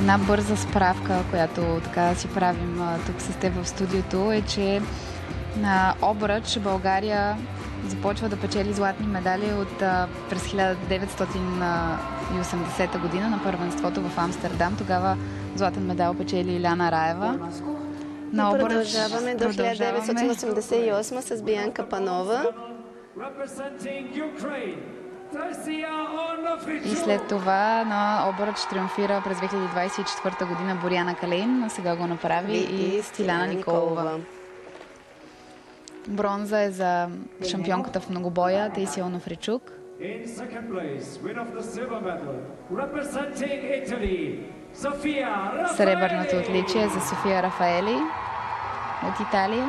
Една бърза справка, която така си правим тук с теб в студиото, е, че на обръч България започва да печели златни медали през 1980 година на първенството в Амстердам. Тогава златен медал печели Иляна Раева. На обръч продължаваме до 1988 с Биянка Панова. И след това на обръч триумфира през 2024 година Боряна Калейн, а сега го направи и Стиляна Николова. Бронза е за шампионката в многобоя Таисия Онофричук. Сребърното отличие за София Рафаели от Италия.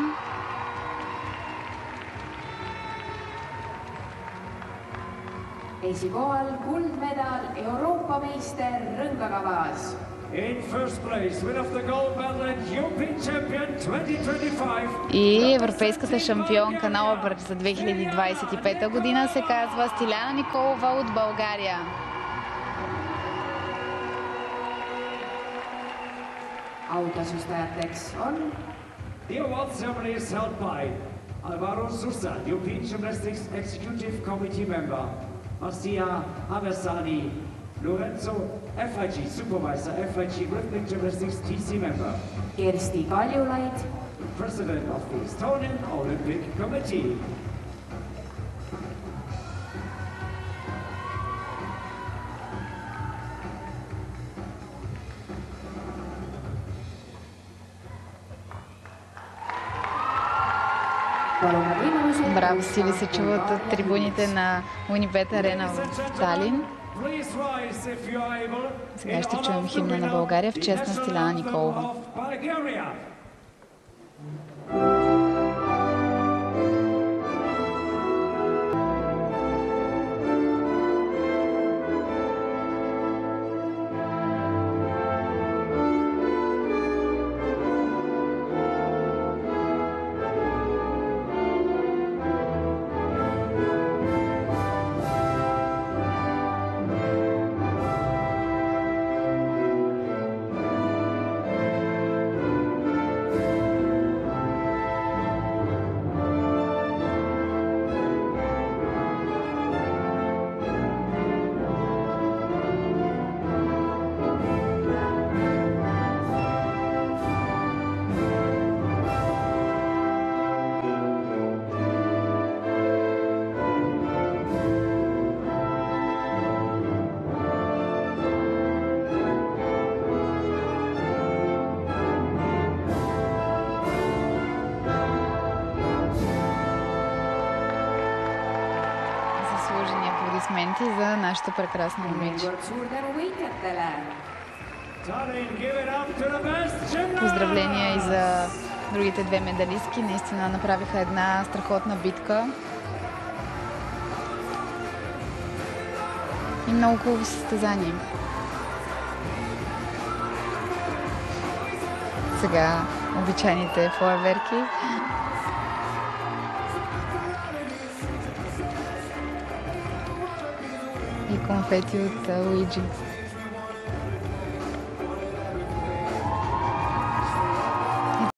Esikohal kuldmedal Euroopa meister rõngakavas. In first place, winner of the gold medal and European champion 2025. И европейската шампионка на обръч за 2025 година се казва Стиляна Николова от България. Autasustajateks on The award ceremony is held by Alvaro Sousa, European Gymnastics Executive Committee member, Marcia Aversani, Lorenzo FIG Supervisor, FIG Rhythmic Gymnastics TC member, Kersti Kaljulaid, President of the Estonian Olympic Committee. Браво сили се чуват от трибуните на Унибет Арена в Талин. Сега ще чуем химна на България в чест на Стиляна Николова. За нашата прекрасна момиче. Поздравления и за другите две медалистки. Наистина направиха една страхотна битка. И много хубаво състезание. Сега обичайните фойерверки. И конфети от Луиджи.